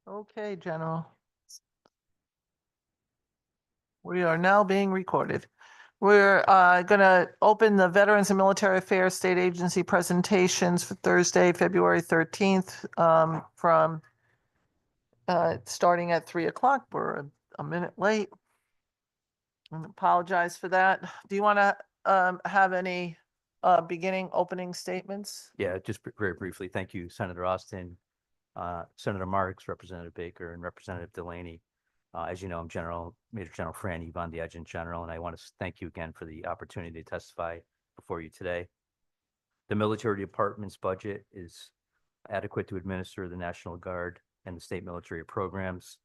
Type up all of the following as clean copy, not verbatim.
Okay, General. We are now being recorded. We're going to open the Veterans and Military Affairs State Agency presentations for Thursday, February 13th, from starting at 3 o'clock. We're a minute late. I apologize for that. Do you want to have any beginning opening statements? Yeah, just very briefly. Thank you, Senator Austin, Senator Marks, Representative Baker, and Representative Delaney. As you know, I'm Major General Franny Von the Adjutant General, and I want to thank you again for the opportunity to testify before you today. The military department's budget is adequate to administer the National Guard and the state military programs.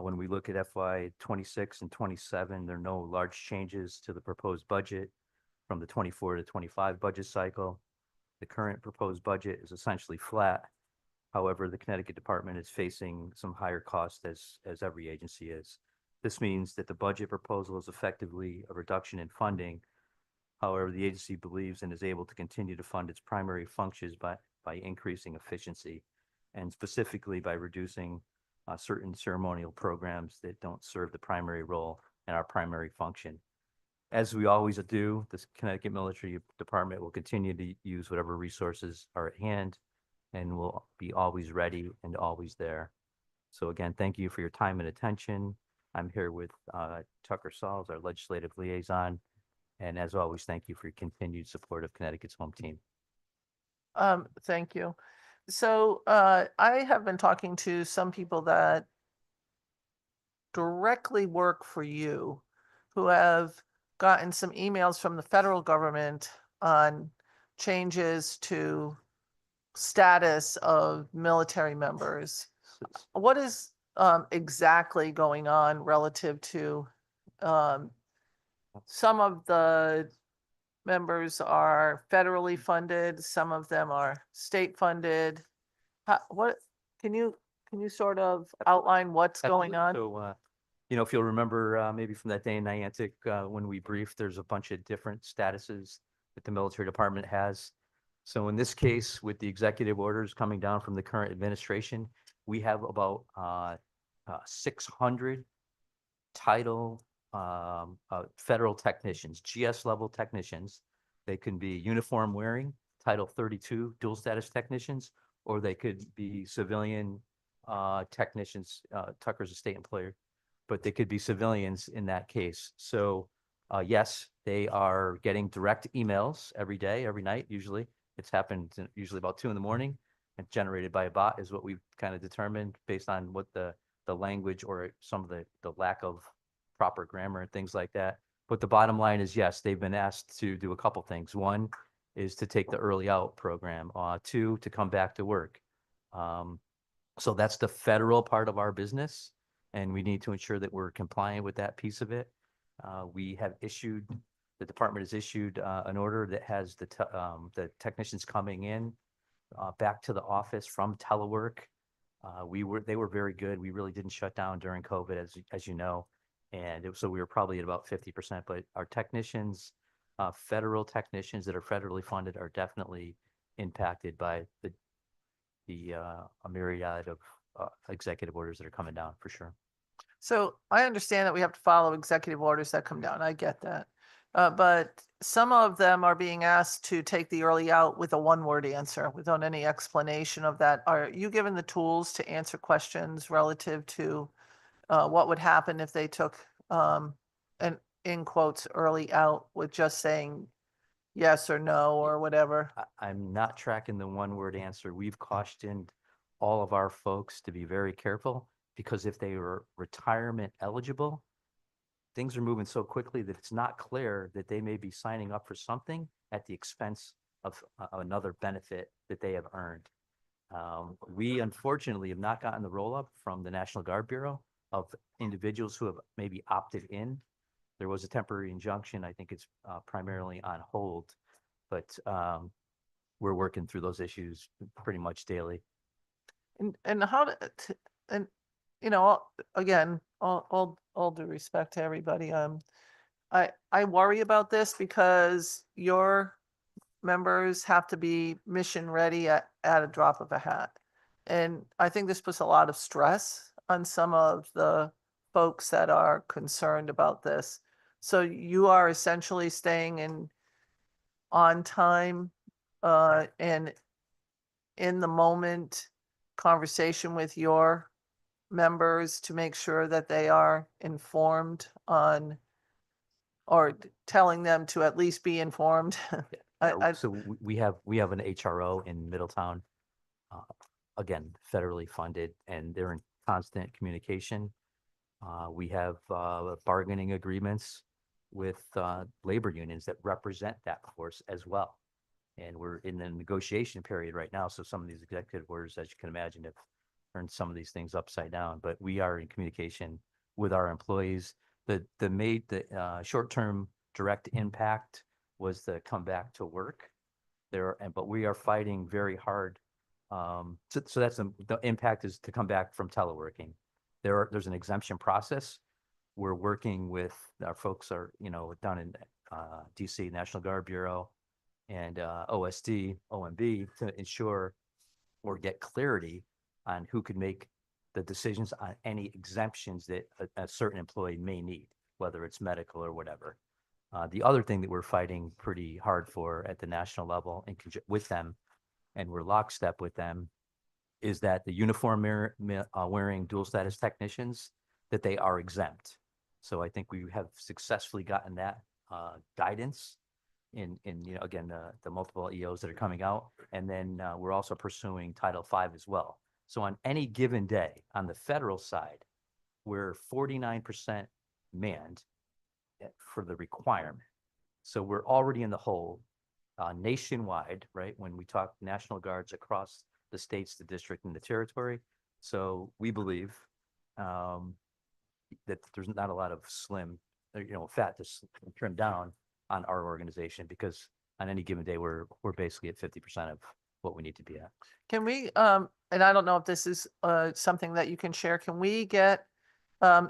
When we look at FY 26 and 27, there are no large changes to the proposed budget from the 24 to 25 budget cycle. The current proposed budget is essentially flat. However, the Connecticut Department is facing some higher costs as every agency is. This means that the budget proposal is effectively a reduction in funding. However, the agency believes and is able to continue to fund its primary functions by increasing efficiency and specifically by reducing certain ceremonial programs that don't serve the primary role and our primary function. As we always do, the Connecticut Military Department will continue to use whatever resources are at hand and will be always ready and always there. So again, thank you for your time and attention. I'm here with Tucker Sauls, our legislative liaison. And as always, thank you for your continued support of Connecticut's home team. Thank you. So I have been talking to some people that directly work for you who have gotten some emails from the federal government on changes to status of military members. What is exactly going on relative to some of the members are federally funded, some of them are state funded. What can you sort of outline what's going on? So, if you'll remember, maybe from that day in Niantic, when we briefed, there's a bunch of different statuses that the military department has. So in this case, with the executive orders coming down from the current administration, we have about 600 title federal technicians, GS level technicians. They can be uniform wearing, Title 32 dual status technicians, or they could be civilian technicians. Tucker's a state employer, but they could be civilians in that case. So yes, they are getting direct emails every day, every night, usually. It's happened usually about 2 a.m. and generated by a bot is what we've kind of determined based on what the language or some of the lack of proper grammar and things like that. But the bottom line is, yes, they've been asked to do a couple things. One is to take the early out program. Two, to come back to work. So that's the federal part of our business, and we need to ensure that we're compliant with that piece of it. The department has issued an order that has the technicians coming in back to the office from telework. They were very good. We really didn't shut down during COVID, as you know, and so we were probably at about 50%. But our technicians, federal technicians that are federally funded, are definitely impacted by a myriad of executive orders that are coming down for sure. So I understand that we have to follow executive orders that come down. I get that. But some of them are being asked to take the early out with a one-word answer without any explanation of that. Are you given the tools to answer questions relative to what would happen if they took an in quotes early out with just saying yes or no or whatever? I'm not tracking the one-word answer. We've cautioned all of our folks to be very careful because if they were retirement eligible, things are moving so quickly that it's not clear that they may be signing up for something at the expense of another benefit that they have earned. We unfortunately have not gotten the roll-up from the National Guard Bureau of individuals who have maybe opted in. There was a temporary injunction. I think it's primarily on hold, but we're working through those issues pretty much daily. And how to, and again, all due respect to everybody, I worry about this because your members have to be mission ready at a drop of a hat. And I think this puts a lot of stress on some of the folks that are concerned about this. So you are essentially staying in on time, and in the moment conversation with your members to make sure that they are informed on, or telling them to at least be informed. So we have an HRO in Middletown, uh, again, federally funded, and they're in constant communication. We have bargaining agreements with labor unions that represent that force as well. And we're in the negotiation period right now. So some of these executive orders, as you can imagine, have turned some of these things upside down. But we are in communication with our employees. The short-term direct impact was to come back to work there, but we are fighting very hard. So that's the impact is to come back from teleworking. There's an exemption process. We're working with our folks down in DC, National Guard Bureau, and OSD, OMB to ensure or get clarity on who could make the decisions on any exemptions that a certain employee may need, whether it's medical or whatever. The other thing that we're fighting pretty hard for at the national level with them, and we're lockstep with them, is that the uniform wearing dual status technicians, that they are exempt. So I think we have successfully gotten that guidance in again, the multiple EOs that are coming out. And then we're also pursuing Title V as well. So on any given day, on the federal side, we're 49% manned for the requirement. So we're already in the hole nationwide, right? When we talk National Guards across the states, the district, and the territory. So we believe that there's not a lot of fat to trim down on our organization, because on any given day, we're basically at 50% of what we need to be at. Can we, and I don't know if this is something that you can share, can we get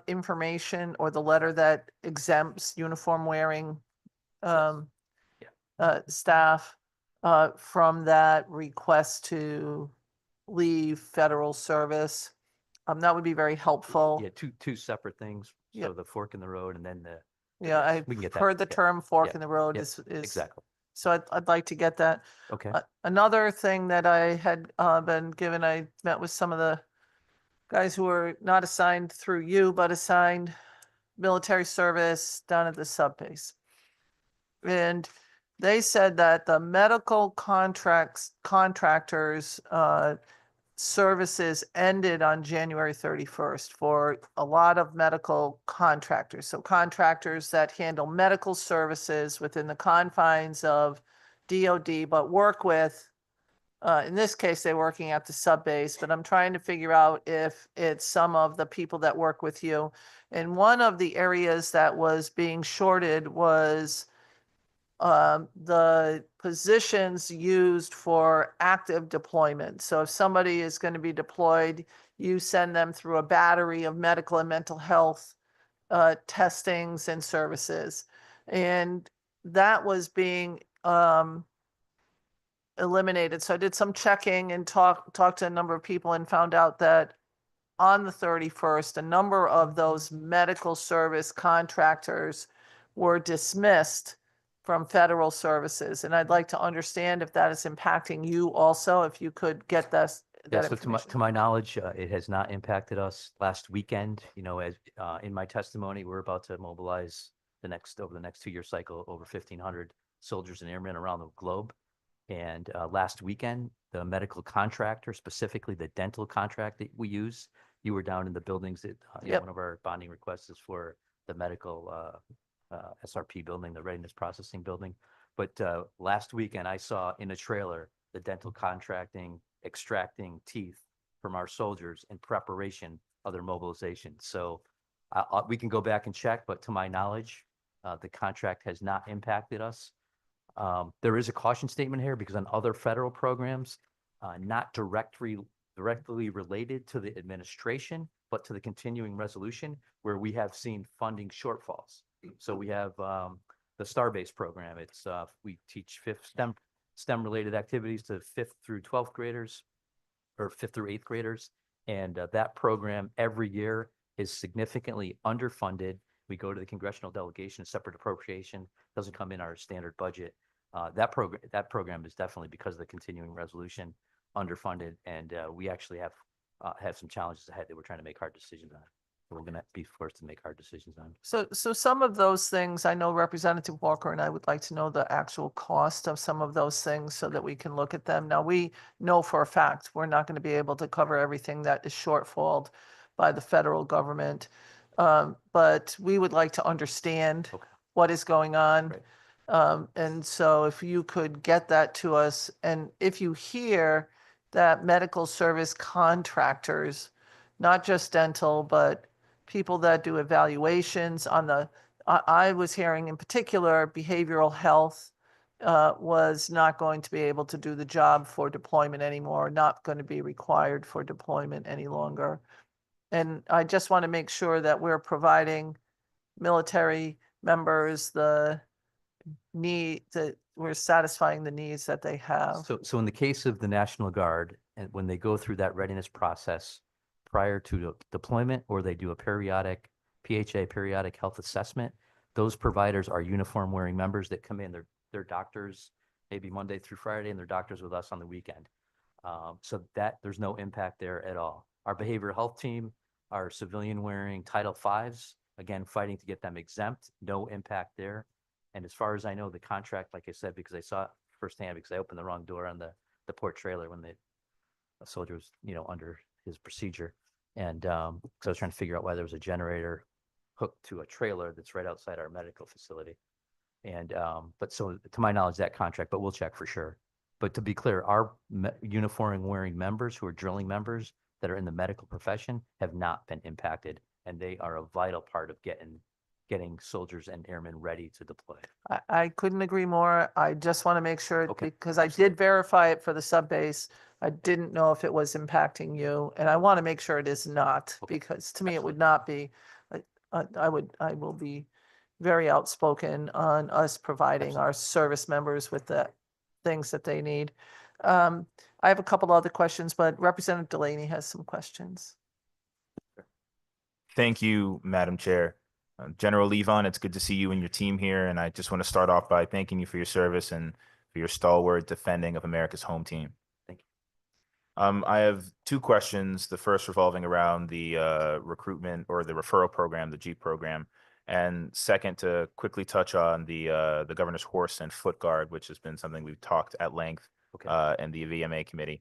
information or the letter that exempts uniform wearing staff from that request to leave federal service? That would be very helpful. Yeah, two separate things. Yep. So the fork in the road, and then the Yeah, we can get I've that. heard the Yeah. term fork Yeah. in the road Yep. is Exactly. so I'd like to get that. Okay. Another thing that I had been given, I met with some of the guys who were not assigned through you, but assigned military service down at the sub base. And they said that the medical contractors services ended on January 31st for a lot of medical contractors. So contractors that handle medical services within the confines of DoD, but work with, in this case, they're working at the sub base, but I'm trying to figure out if it's some of the people that work with you. And one of the areas that was being shorted was the positions used for active deployment. So if somebody is going to be deployed, you send them through a battery of medical and mental health testings and services. And that was being eliminated. So I did some checking and talked to a number of people and found out that on the 31st, a number of those medical service contractors were dismissed from federal services. And I'd like to understand if that is impacting you also, if you could get that Yeah, so information. to my knowledge, it has not impacted us. Last weekend, as in my testimony, we're about to mobilize over the next 2-year cycle, over 1,500 soldiers and airmen around the globe. And last weekend, the medical contractor, specifically the dental contract that we use, you were down in the buildings that Yep. one of our bonding requests is for the medical SRP building, the readiness processing building. But last weekend, I saw in a trailer the dental contracting extracting teeth from our soldiers in preparation of their mobilization. So we can go back and check, but to my knowledge, the contract has not impacted us. There is a caution statement here because on other federal programs, not directly related to the administration, but to the continuing resolution, where we have seen funding shortfalls. So we have the STAR-based program. It's we teach STEM related activities to 5th through 12th graders. or fifth through eighth graders. And that program every year is significantly underfunded. We go to the congressional delegation, a separate appropriation, doesn't come in our standard budget. That program is definitely, because of the continuing resolution, underfunded, and we actually have some challenges ahead that we're trying to make hard decisions on. We're going to be forced to make hard decisions on. So some of those things, I know Representative Walker and I would like to know the actual cost of some of those things so that we can look at them. Now, we know for a fact we're not going to be able to cover everything that is shortfalled by the federal government. But we would like to understand Okay. what is going on. Right. And so if you could get that to us, and if you hear that medical service contractors, not just dental, but people that do evaluations on I was hearing in particular behavioral health was not going to be able to do the job for deployment anymore, not going to be required for deployment any longer. And I just want to make sure that we're providing military members the need, that we're satisfying the needs that they have. So in the case of the National Guard, and when they go through that readiness process prior to deployment, or they do a periodic PHA, periodic health assessment, those providers are uniform wearing members that come in. They're doctors, maybe Monday through Friday, and they're doctors with us on the weekend. So that there's no impact there at all. Our behavioral health team are civilian wearing Title V's, again, fighting to get them exempt, no impact there. And as far as I know, the contract, like I said, because I saw it firsthand, because I opened the wrong door on the port trailer when the soldier was, under his procedure. And so I was trying to figure out why there was a generator hooked to a trailer that's right outside our medical facility. And but so to my knowledge, that contract, but we'll check for sure. But to be clear, our uniform wearing members who are drilling members that are in the medical profession have not been impacted, and they are a vital part of getting soldiers and airmen ready to deploy. I couldn't agree more. I just want to make sure, Okay, because I did verify it for the sub base. I didn't know if it was impacting you, and I want to make sure it is not, Okay, because to me it would not be. I will be very outspoken on us providing our service members with the things that they need. I have a couple other questions, but Representative Delaney has some questions. Thank you, Madam Chair. General Levon, it's good to see you and your team here, and I just want to start off by thanking you for your service and for your stalwart defending of America's home team. Thank you. I have two questions. The first revolving around the recruitment or the referral program, the Jeep program, and second to quickly touch on the governor's horse and foot guard, which has been something we've talked at length Okay. in the VMA committee.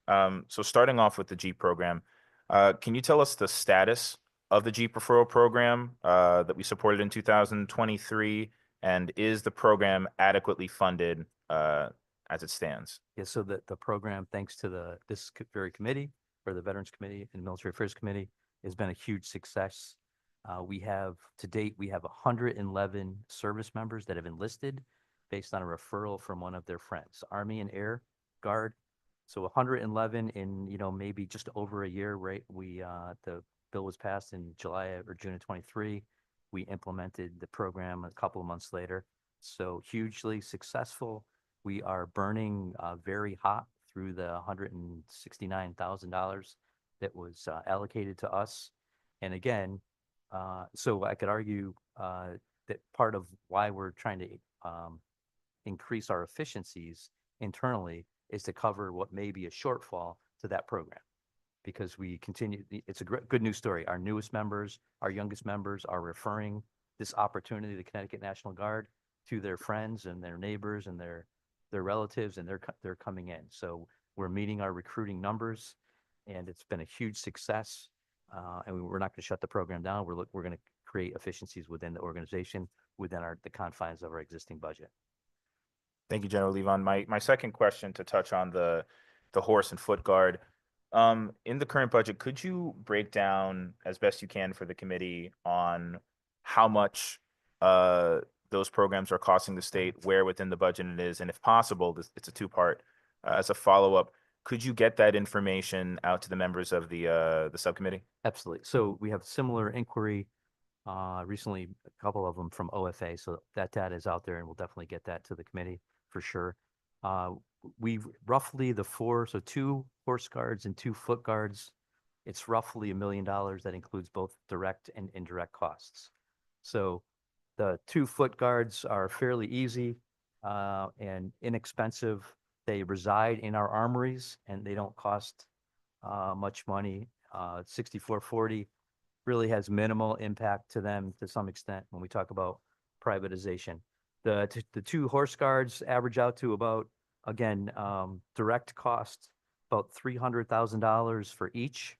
So starting off with the Jeep program, can you tell us the status of the Jeep referral program that we supported in 2023, and is the program adequately funded as it stands? Yeah, so the program, thanks to this very committee, or the Veterans Committee and Military Affairs Committee, has been a huge success. To date, we have 111 service members that have enlisted based on a referral from one of their friends, Army and Air Guard. So 111 in, maybe just over a year, right? The bill was passed in July or June of 23. We implemented the program a couple of months later. So hugely successful. We are burning very hot through the $169,000 that was allocated to us. And again, so I could argue that part of why we're trying to increase our efficiencies internally is to cover what may be a shortfall to that program. Because we continue, it's a good news story. Our newest members, our youngest members are referring this opportunity, the Connecticut National Guard, to their friends and their neighbors and their relatives, and they're coming in. So we're meeting our recruiting numbers, and it's been a huge success. And we're not going to shut the program down. We're going to create efficiencies within the organization, within the confines of our existing budget. Thank you, General Levon. My second question, to touch on the horse and foot guard. In the current budget, could you break down as best you can for the committee on how much those programs are costing the state, where within the budget it is, and if possible, it's a two-part. As a follow-up, could you get that information out to the members of the subcommittee? Absolutely. So we have similar inquiry recently, a couple of them from OFA. So that data is out there, and we'll definitely get that to the committee for sure. We roughly so 2 horse guards and 2 foot guards, it's roughly $1 million. That includes both direct and indirect costs. So the 2 foot guards are fairly easy and inexpensive. They reside in our armories and they don't cost much money. 6440 really has minimal impact to them to some extent when we talk about privatization. The 2 horse guards average out to about, again, direct cost, about $300,000 for each.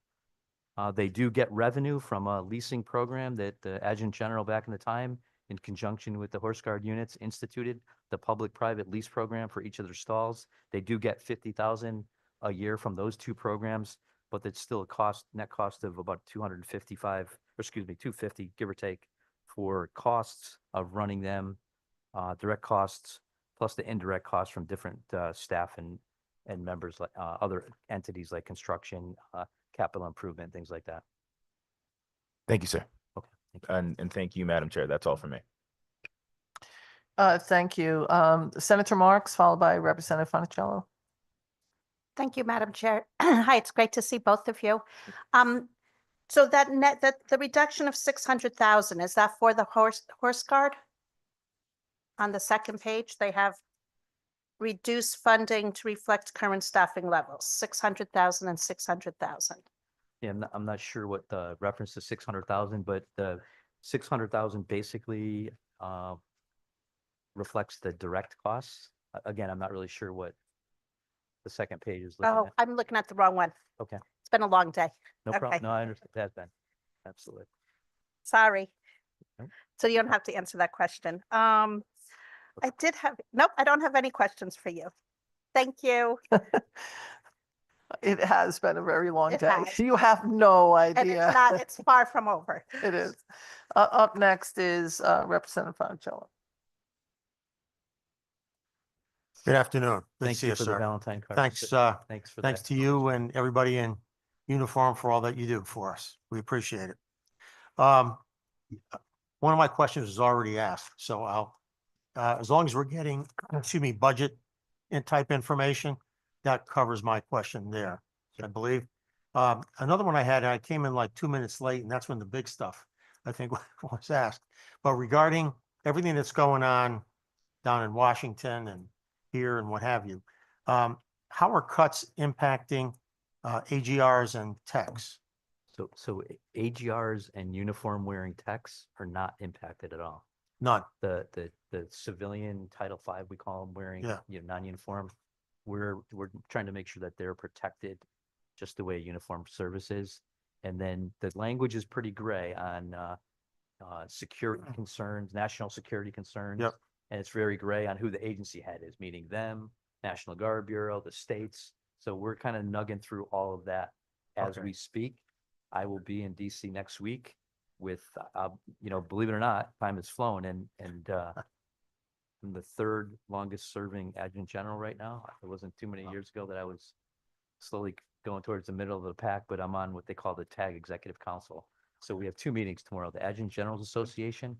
They do get revenue from a leasing program that the Adjutant General back in the time, in conjunction with the horse guard units, instituted the public-private lease program for each of their stalls. They do get 50,000 a year from those 2 programs, but it's still a net cost of about 250, give or take, for costs of running them, direct costs, plus the indirect costs from different staff and members, like other entities like construction, capital improvement, things like that. Thank you, sir. Okay. Thank you. And thank you, Madam Chair. That's all for me. Thank you. Senator Marks, followed by Representative Fonticello. Thank you, Madam Chair. Hi, it's great to see both of you. So that the reduction of 600,000, is that for the horse guard? On the second page, they have reduced funding to reflect current staffing levels, 600,000 and 600,000. Yeah, I'm not sure what the reference to 600,000, but the 600,000 basically reflects the direct costs. Again, I'm not really sure what the second page is looking Oh, at. I'm looking at the wrong one. Okay, It's been a long day. no Okay. problem. No, I understand. It has been. Absolutely. Sorry. Nope. So you don't have to answer that question. I did have, nope, I don't have any questions for you. Thank you. It has been a very long It day. has. You have no And idea. it's not, it's far from over. It is. Up next is Representative Fonticello. Good afternoon. Good to Thank see you you, for the sir. Valentine card. Thanks, Thanks for thanks that. to you and everybody in uniform for all that you do for us. We appreciate it. One of my questions was already asked, so I'll, as long as we're getting, excuse me, budget and type information, that covers my question there, I believe. Another one I had, I came in like 2 minutes late, and that's when the big stuff, I think, was asked. But regarding everything that's going on down in Washington and here and what have you, how are cuts impacting AGRs and techs? So AGRs and uniform wearing techs are not impacted at all. None. The civilian Title V, we call them, wearing, Yeah. non-uniform. We're trying to make sure that they're protected just the way uniform service is. And then the language is pretty gray on security concerns, national security concerns. Yep. And it's very gray on who the agency head is, meaning them, National Guard Bureau, the states. So we're kind of nugging through all of that as Okay. we speak. I will be in DC next week with, believe it or not, time has flown, and I'm the 3rd longest serving adjutant general right now. It wasn't too many years ago that I was slowly going towards the middle of the pack, but I'm on what they call the TAG Executive Council. So we have 2 meetings tomorrow, the Adjutant Generals Association,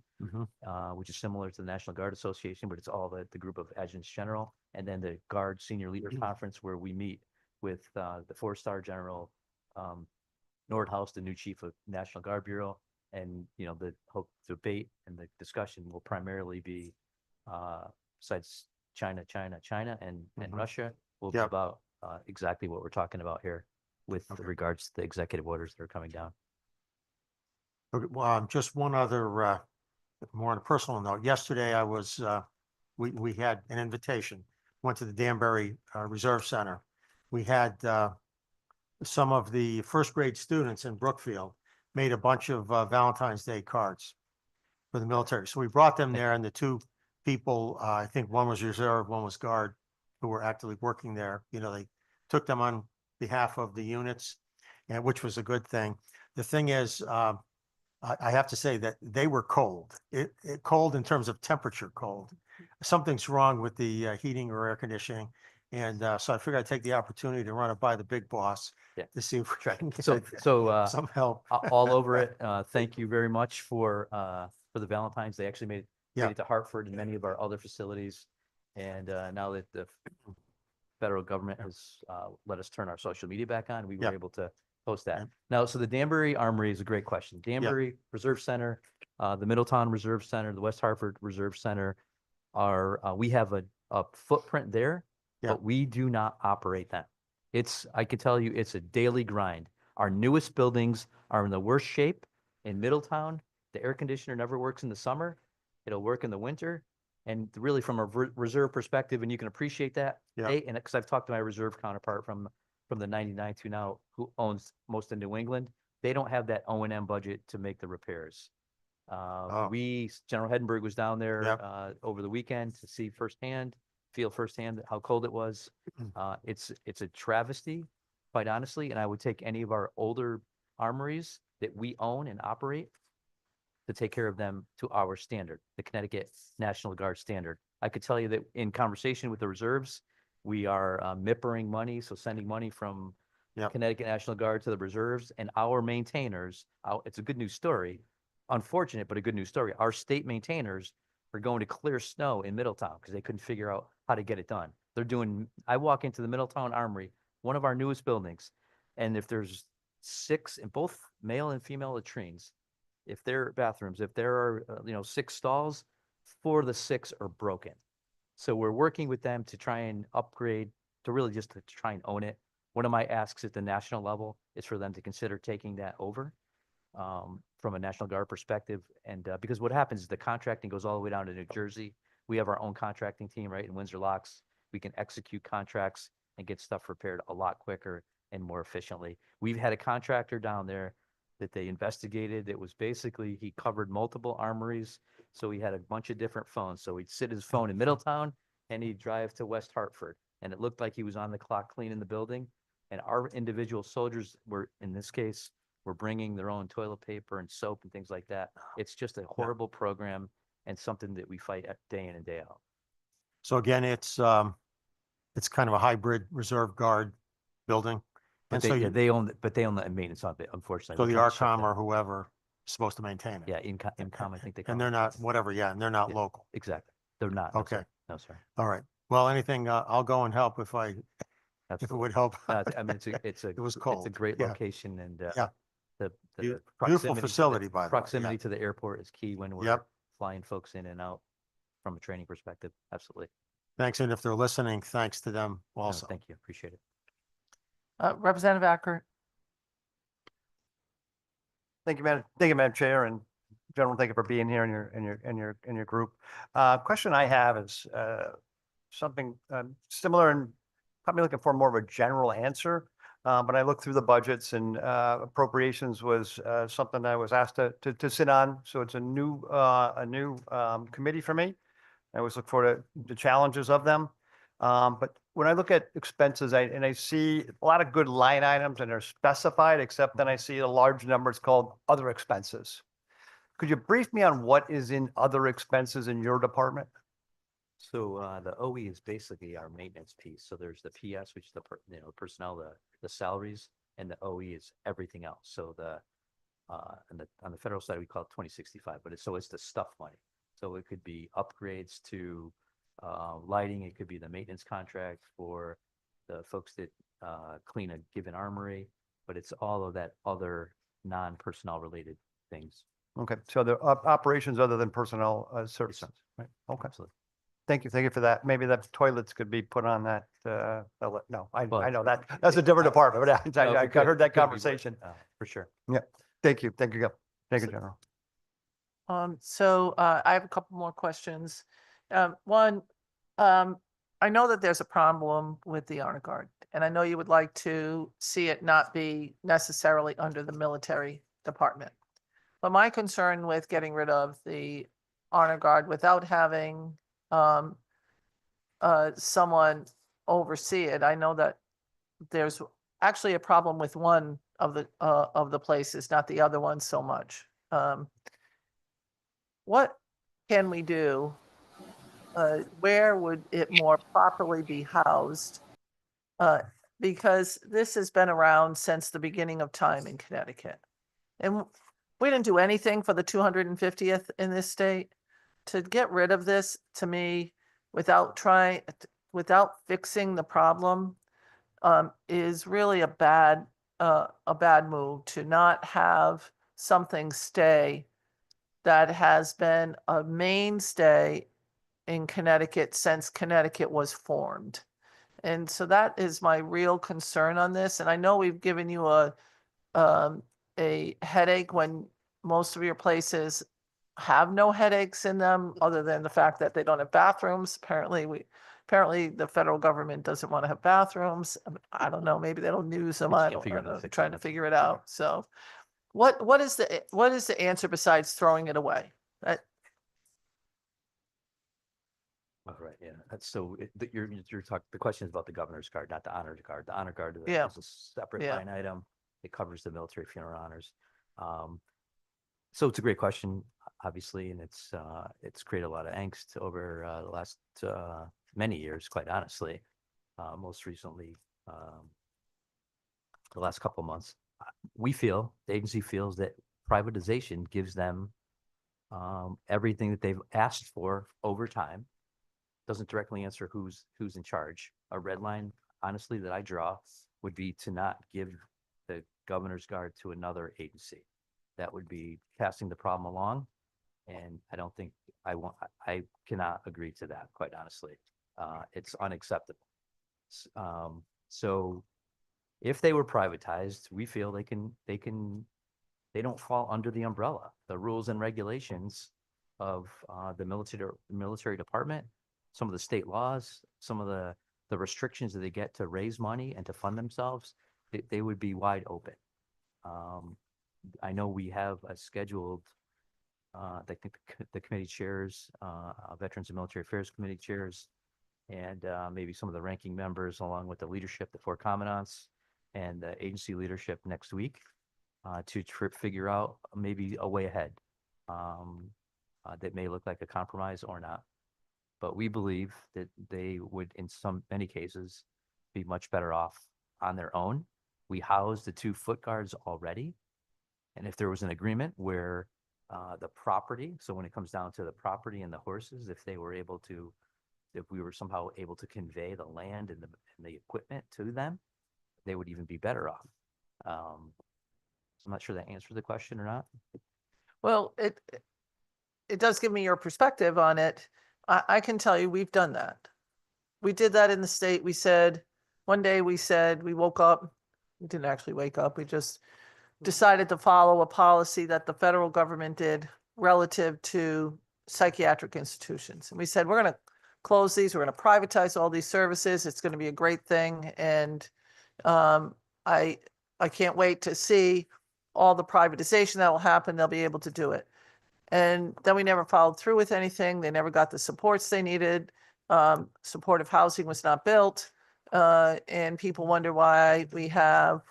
which is similar to the National Guard Association, but it's all the group of adjutants general, and then the Guard Senior Leader Conference, where we meet with the 4-star general, Nordhaus, the new chief of National Guard Bureau. And, the whole debate and the discussion will primarily be, besides China, and Russia, will be Yep. about exactly what we're talking about here with regards to the executive orders that are coming down. Okay, well, just one other, more on a personal note. Yesterday, I was, we had an invitation, went to the Danbury Reserve Center. We had some of the first grade students in Brookfield made a bunch of Valentine's Day cards for the military. So we brought them there, and the 2 people, I think one was reserve, one was guard, who were actively working there. They took them on behalf of the units, and which was a good thing. The thing is, I have to say that they were cold. It cold in terms of temperature cold. Something's wrong with the heating or air conditioning. And so I figured I'd take the opportunity to run it by the big boss to see if I can get some help. All over it. Thank you very much for the Valentine's. They actually made Yeah. it to Hartford and many of our other facilities. And now that the federal government has let us turn our social media back on, we were Yep. able to post that. Yep. Now, so the Danbury Armory is a great question. Danbury Reserve Center, the Middletown Reserve Center, the West Hartford Reserve Center are, we have a footprint there, Yep. but we do not operate them. I can tell you, it's a daily grind. Our newest buildings are in the worst shape. In Middletown, the air conditioner never works in the summer. It'll work in the winter. And really from a reserve perspective, and you can appreciate that. Yeah. And because I've talked to my reserve counterpart from the 99 to now, who owns most of New England, they don't have that O&M budget to make the repairs. Oh. General Heddenberg was down there Yep. over the weekend to see feel firsthand how cold it was. It's a travesty, quite honestly, and I would take any of our older armories that we own and operate to take care of them to our standard, the Connecticut National Guard standard. I could tell you that in conversation with the reserves, we are MIPering money, so sending money from Yep. Connecticut National Guard to the reserves, and our maintainers, it's a good news story, unfortunate, but a good news story. Our state maintainers are going to clear snow in Middletown because they couldn't figure out how to get it done. I walk into the Middletown Armory, one of our newest buildings, and if there's 6 in both male and female latrines, if there are 6 stalls, 4 of the 6 are broken. So we're working with them to try and upgrade, to really just to try and own it. One of my asks at the national level is for them to consider taking that over from a National Guard perspective. And because what happens is the contracting goes all the way down to New Jersey. We have our own contracting team, right, in Windsor Locks. We can execute contracts and get stuff repaired a lot quicker and more efficiently. We've had a contractor down there that they investigated. It was basically, he covered multiple armories. So he had a bunch of different phones. So he'd sit his phone in Middletown and he'd drive to West Hartford. And it looked like he was on the clock cleaning the building. And our individual soldiers were, in this case, were bringing their own toilet paper and soap and things like that. It's just a horrible program and something that we fight day in and day out. So again, it's kind of a hybrid reserve guard building. But And so they own the maintenance of it, unfortunately. so We're the trying to shut ARCOM that. or whoever is supposed to maintain it. Yeah, Incom, I think they call And it. they're not, whatever, and they're not Yeah. local. Exactly. They're not. No, sir. Okay. No, sir. All right. Well, anything, I'll go and help if it Absolutely. would help. No, I mean, it's a It was it's a cold. great Yeah. location, and Yeah. the Beautiful proximity to facility, by the way. proximity Yeah. to the airport is key when we're Yep. flying folks in and out from a training perspective. Absolutely. Thanks. And if they're listening, thanks to them No, also. thank you. Appreciate it. Representative Acker. Thank you, Madam Chair, and gentlemen, thank you for being here in your group. Question I have is something similar, and probably looking for more of a general answer. But I looked through the budgets, and appropriations was something I was asked to sit on. So it's a new committee for me. I always look for the challenges of them. But when I look at expenses, I see a lot of good line items and they're specified, except then I see a large number, it's called other expenses. Could you brief me on what is in other expenses in your department? So the OE is basically our maintenance piece. So there's the PS, which is the personnel, the salaries, and the OE is everything else. So on the federal side, we call it 2065, but it's the stuff money. So it could be upgrades to lighting. It could be the maintenance contract for the folks that clean a given armory, but it's all of that other non-personnel related things. Okay, so the operations other than personnel services, right? Okay, Absolutely. thank you for that. Maybe the toilets could be put on that. No, I Well, know that's a different department, but I it could- heard that could be, but, conversation. For sure. Thank you, General. So I have a couple more questions. One, I know that there's a problem with the honor guard, and I know you would like to see it not be necessarily under the military department. But my concern with getting rid of the honor guard without having someone oversee it, I know that there's actually a problem with one of the places, not the other one so much. What can we do? Where would it more properly be housed? Because this has been around since the beginning of time in Connecticut. And we didn't do anything for the 250th in this state. To get rid of this, to me, without without fixing the problem, is really a bad move to not have something stay that has been a mainstay in Connecticut since Connecticut was formed. And so that is my real concern on this. And I know we've given you a headache when most of your places have no headaches in them, other than the fact that they don't have bathrooms. Apparently the federal government doesn't want to have bathrooms. I don't know, maybe they don't use them. just I can't don't figure out how to know, fix trying it. to figure it out. So what is the answer besides throwing it away? Oh, right, yeah, that's so, you're talking, the question is about the governor's card, not the honor card. The honor card is Yeah. is a separate Yeah. line item. It covers the military funeral honors. So it's a great question, obviously, and it's created a lot of angst over the last many years, quite honestly. Most recently, the last couple of months. The agency feels that privatization gives them everything that they've asked for over time. Doesn't directly answer who's in charge. A red line, honestly, that I draw would be to not give the governor's guard to another agency. That would be passing the problem along. And I don't think I cannot agree to that, quite honestly. It's unacceptable. So if they were privatized, we feel they don't fall under the umbrella, the rules and regulations of the military department, some of the state laws, some of the restrictions that they get to raise money and to fund themselves. They would be wide open. I know we have a scheduled, I think the committee chairs, Veterans and Military Affairs Committee chairs, and maybe some of the ranking members, along with the leadership, the 4 commandants, and the agency leadership next week to figure out maybe a way ahead that may look like a compromise or not. But we believe that they would, in many cases, be much better off on their own. We house the 2 foot guards already. And if there was an agreement where the property, so when it comes down to the property and the horses, if we were somehow able to convey the land and the equipment to them, they would even be better off. So I'm not sure that answers the question or not. Well, it does give me your perspective on it. I can tell you, we've done that. We did that in the state. One day we woke up, we didn't actually wake up. We just decided to follow a policy that the federal government did relative to psychiatric institutions. And we said, we're going to close these. We're going to privatize all these services. It's going to be a great thing. And I can't wait to see all the privatization that will happen. They'll be able to do it. And then we never followed through with anything. They never got the supports they needed. Supportive housing was not built. And people wonder why we have,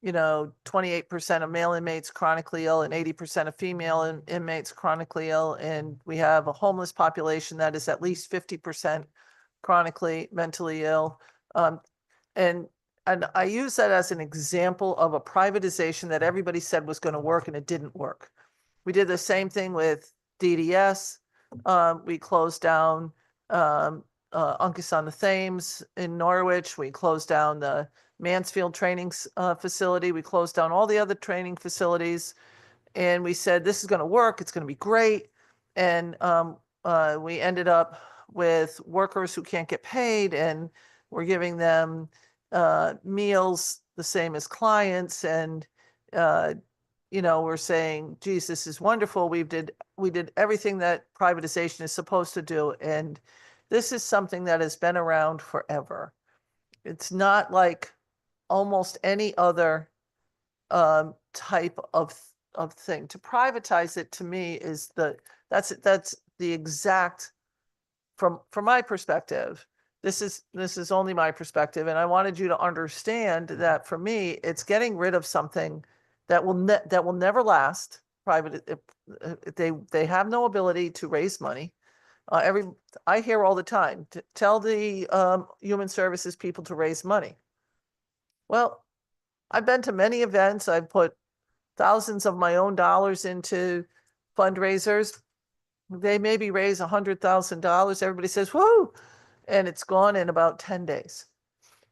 28% of male inmates chronically ill and 80% of female inmates chronically ill. And we have a homeless population that is at least 50% chronically mentally ill. And I use that as an example of a privatization that everybody said was going to work and it didn't work. We did the same thing with DDS. We closed down Uncas on the Thames in Norwich. We closed down the Mansfield training facility. We closed down all the other training facilities. And we said, this is going to work. It's going to be great. And we ended up with workers who can't get paid, and we're giving them meals the same as clients. And we're saying, geez, this is wonderful. We did everything that privatization is supposed to do. And this is something that has been around forever. It's not like almost any other type of thing. To privatize it, to me, is that's the exact, from my perspective, this is only my perspective. And I wanted you to understand that for me, it's getting rid of something that will never last. They have no ability to raise money. I hear all the time, tell the human services people to raise money. Well, I've been to many events. I've put thousands of my own dollars into fundraisers. They maybe raise $100,000. Everybody says, whoo, and it's gone in about 10 days.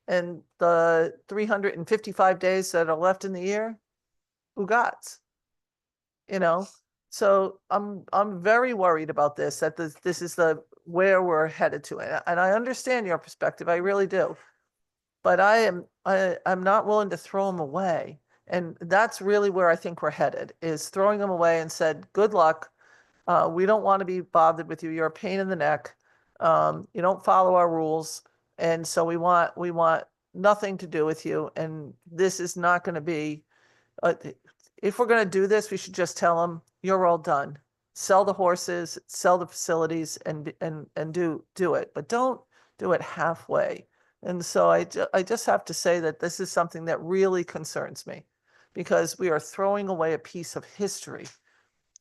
And the 355 days that are left in the year, who gots? You know, so I'm very worried about this, that this is where we're headed to. And I understand your perspective. I really do. But I'm not willing to throw them away. And that's really where I think we're headed, is throwing them away and said, good luck. We don't want to be bothered with you. You're a pain in the neck. You don't follow our rules. And so we want nothing to do with you. And this is not going to be, if we're going to do this, we should just tell them, you're all done. Sell the horses, sell the facilities, and do it. But don't do it halfway. And so I just have to say that this is something that really concerns me, because we are throwing away a piece of history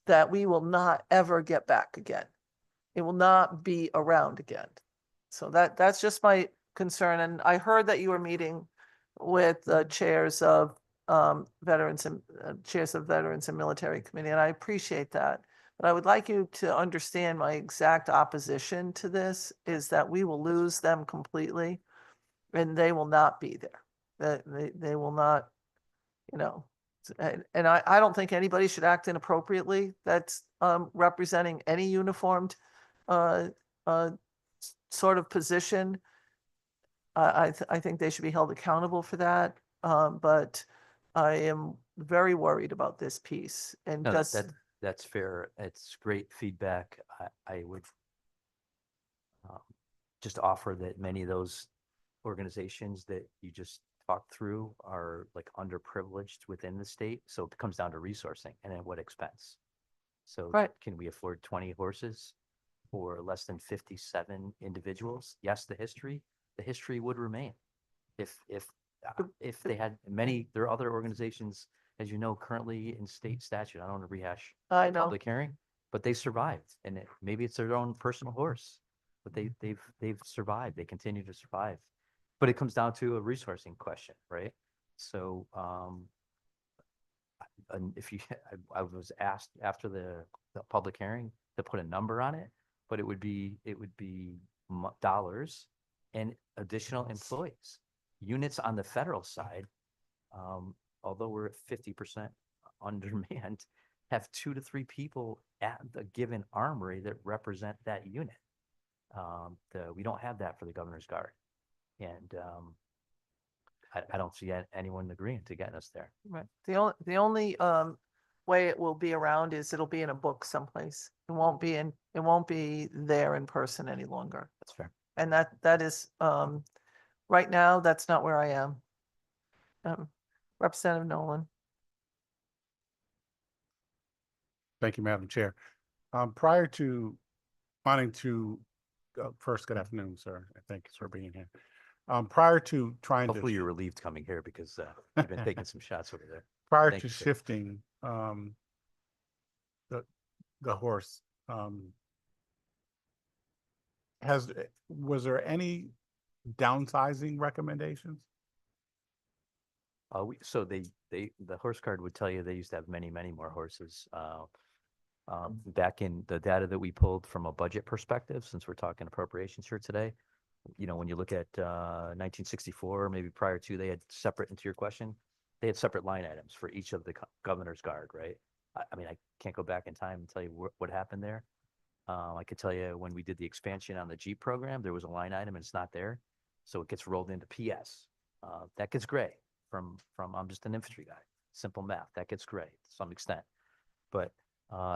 that we will not ever get back again. It will not be around again. So that's just my concern. And I heard that you were meeting with the chairs of veterans and military committee, and I appreciate that. But I would like you to understand my exact opposition to this is that we will lose them completely, and they will not be there. They will not, you know. And I don't think anybody should act inappropriately that's representing any uniformed sort of position. I think they should be held accountable for that. But I am very worried about this piece, and No, just that's fair. It's great feedback. I would just offer that many of those organizations that you just talked through are like underprivileged within the state. So it comes down to resourcing and at what expense. So Right. can we afford 20 horses for less than 57 individuals? Yes, the history would remain. If they had many, there are other organizations, as you know, currently in state statute. I don't want to rehash I know. public hearing, but they survived, and maybe it's their own personal horse, but they've survived. They continue to survive. But it comes down to a resourcing question, right? So, and if you, I was asked after the public hearing to put a number on it, but it would be dollars and additional employees. Units on the federal side, although we're at 50% undermanned, have 2 to 3 people at the given armory that represent that unit. We don't have that for the Governor's Guard. And I don't see anyone agreeing to getting us there. Right. The only way it will be around is it'll be in a book someplace. It won't be there in person any longer. That's fair. And that is right now, that's not where I am. Representative Nolan. Thank you, Madam Chair. Prior to wanting to, first, good afternoon, sir. Thank you for being here. Prior to trying Hopefully to, you're relieved coming here because you've been taking some shots over there. prior thank to you, sir. shifting the horse, was there any downsizing recommendations? So the horse guard would tell you they used to have many more horses. Back in the data that we pulled from a budget perspective, since we're talking appropriations here today, you know, when you look at 1964, maybe prior to, they had separate, into your question, they had separate line items for each of the Governor's Guard, right? I mean, I can't go back in time and tell you what happened there. I could tell you when we did the expansion on the Jeep program, there was a line item and it's not there. So it gets rolled into PS. That gets gray from I'm just an infantry guy. Simple math, that gets gray to some extent. But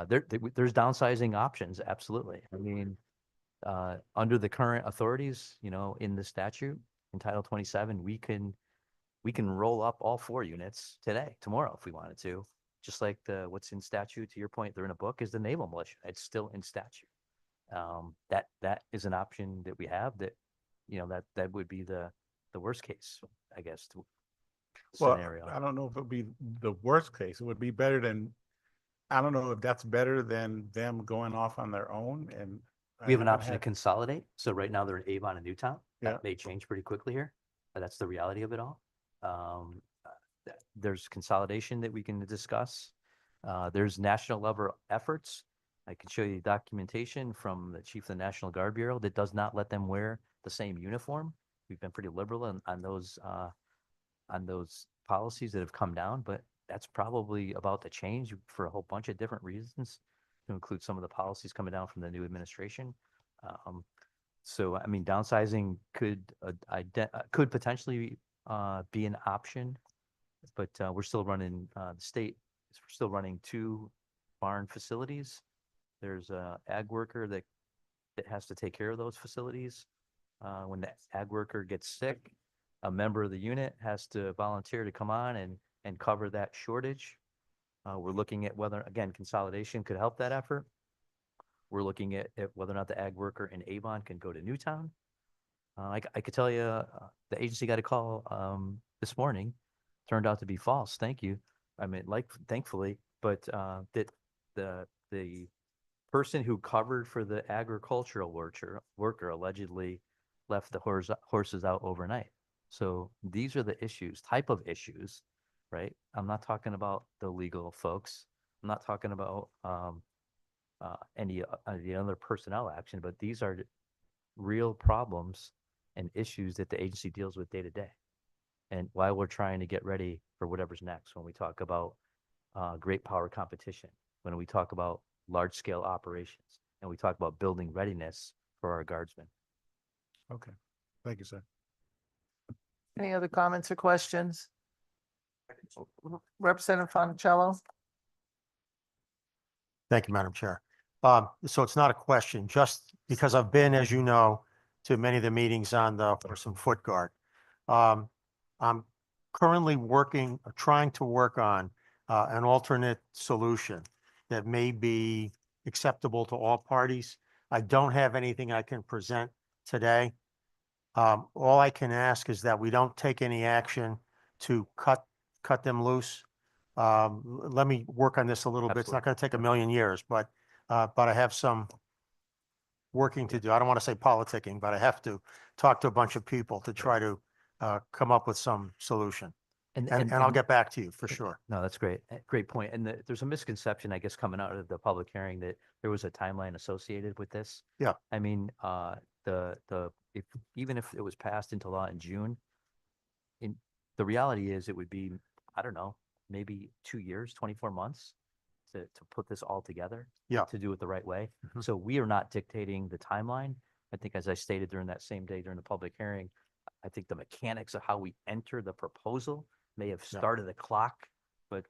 there's downsizing options, absolutely. I mean, under the current authorities, you know, in the statute, in Title 27, we can roll up all 4 units today, tomorrow, if we wanted to. Just like what's in statute, to your point, they're in a book, is the naval militia. It's still in statute. That is an option that we have that, you know, that would be the worst case, I guess, scenario. Well, I don't know if it would be the worst case. It would be better than, I don't know if that's better than them going off on their own. And We have an I option to consolidate. So right now they're in Avon and Newtown. Yeah. That may change pretty quickly here, but that's the reality of it all. There's consolidation that we can discuss. There's national level efforts. I can show you documentation from the chief of the National Guard Bureau that does not let them wear the same uniform. We've been pretty liberal on those policies that have come down, but that's probably about to change for a whole bunch of different reasons, to include some of the policies coming down from the new administration. So, I mean, downsizing could potentially be an option, but we're still running, the state is still running 2 barn facilities. There's a ag worker that has to take care of those facilities. When the ag worker gets sick, a member of the unit has to volunteer to come on and cover that shortage. We're looking at whether, again, consolidation could help that effort. We're looking at whether or not the ag worker in Avon can go to Newtown. I could tell you, the agency got a call this morning, turned out to be false. Thank you. I mean, thankfully, but that the person who covered for the agricultural worker allegedly left the horses out overnight. So these are the type of issues, right? I'm not talking about the legal folks. I'm not talking about any other personnel action, but these are real problems and issues that the agency deals with day to day. And while we're trying to get ready for whatever's next, when we talk about great power competition, when we talk about large scale operations, and we talk about building readiness for our guardsmen. Okay, thank you, sir. Any other comments or questions? Representative Fonticello? Thank you, Madam Chair. So it's not a question, just because I've been, as you know, to many of the meetings on the horse and foot guard. I'm currently trying to work on an alternate solution that may be acceptable to all parties. I don't have anything I can present today. All I can ask is that we don't take any action to cut them loose. Let me work on this a little bit. It's not going to take a million years, but I have some working to do. I don't want to say politicking, but I have to talk to a bunch of people to try to come up with some solution. And I'll get back to you for sure. No, that's great. Great point. And there's a misconception, I guess, coming out of the public hearing that there was a timeline associated with this. Yeah. I mean, even if it was passed into law in June, the reality is it would be, I don't know, maybe 2 years, 24 months to put this all together. Yeah. To do it the right way. Mhm. So we are not dictating the timeline. I think, as I stated during that same day during the public hearing, I think the mechanics of how we enter the proposal may have Yeah. started the clock, but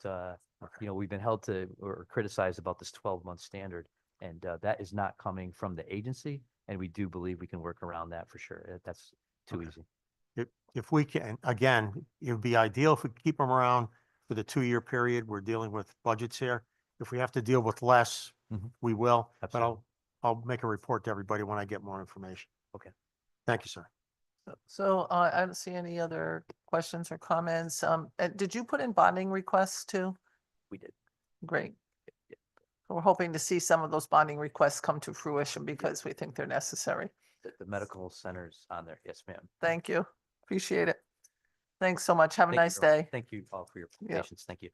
we've been held to or criticized about this 12-month standard, and that is not coming from the agency, and we do believe we can work around that for sure. That's too easy. If we can, again, it would be ideal if we keep them around for the 2-year period. We're dealing with budgets here. If we have to deal with less, Mhm. we will, Absolutely. but I'll make a report to everybody when I get more information. Okay. Thank you, sir. So I don't see any other questions or comments. Did you put in bonding requests too? We did. Great. We're hoping to see some of those bonding requests come to fruition because we think they're necessary. The medical center's on there. Yes, ma'am. Thank you. Appreciate it. Thanks so much. Have a Thank you nice very much. day. Thank you all for your Yep. patience. Thank you.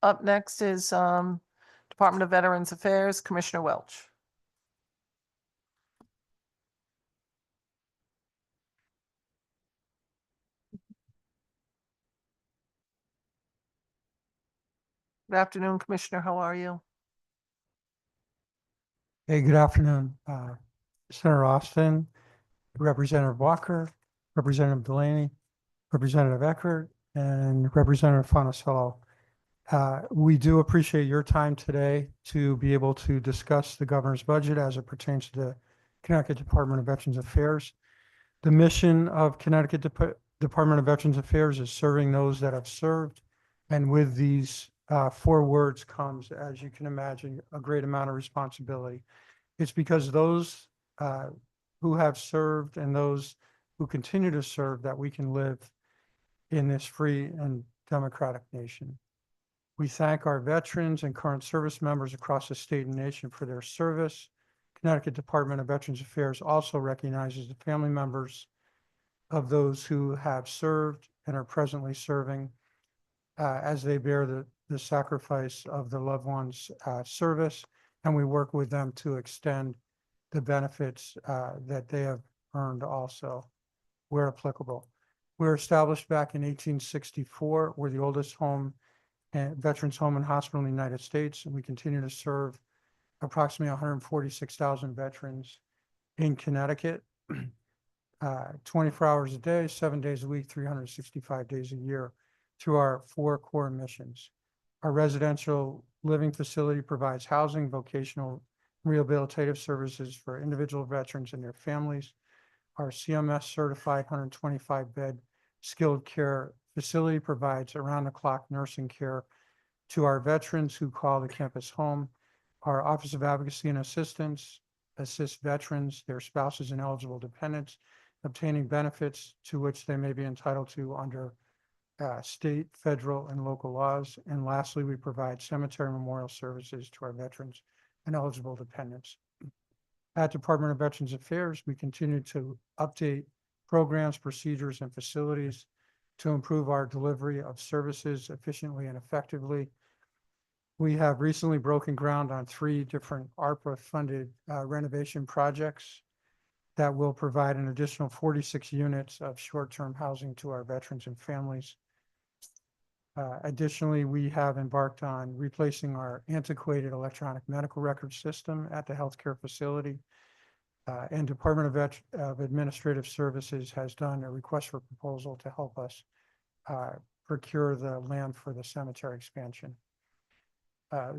Up next is Department of Veterans Affairs, Commissioner Welch. Good afternoon, Commissioner. How are you? Hey, good afternoon, Senator Austin, Representative Walker, Representative Delaney, Representative Eckert, and Representative Fonticello. We do appreciate your time today to be able to discuss the governor's budget as it pertains to the Connecticut Department of Veterans Affairs. The mission of Connecticut Department of Veterans Affairs is serving those that have served. And with these 4 words comes, as you can imagine, a great amount of responsibility. It's because those who have served and those who continue to serve that we can live in this free and democratic nation. We thank our veterans and current service members across the state and nation for their service. Connecticut Department of Veterans Affairs also recognizes the family members of those who have served and are presently serving as they bear the sacrifice of the loved one's service and we work with them to extend the benefits that they have earned also, where applicable. We were established back in 1864. We're the oldest home, veterans home and hospital in the United States, and we continue to serve approximately 146,000 veterans in Connecticut, 24 hours a day, 7 days a week, 365 days a year through our 4 core missions. Our residential living facility provides housing, vocational rehabilitative services for individual veterans and their families. Our CMS certified 125-bed skilled care facility provides around-the-clock nursing care to our veterans who call the campus home. Our Office of Advocacy and Assistance assists veterans, their spouses, and eligible dependents obtaining benefits to which they may be entitled to under state, federal, and local laws. And lastly, we provide cemetery memorial services to our veterans and eligible dependents. At Department of Veterans Affairs, we continue to update programs, procedures, and facilities to improve our delivery of services efficiently and effectively. We have recently broken ground on 3 different ARPA-funded renovation projects that will provide an additional 46 units of short-term housing to our veterans and families. Additionally, we have embarked on replacing our antiquated electronic medical record system at the healthcare facility. And Department of Administrative Services has done a request for proposal to help us procure the land for the cemetery expansion.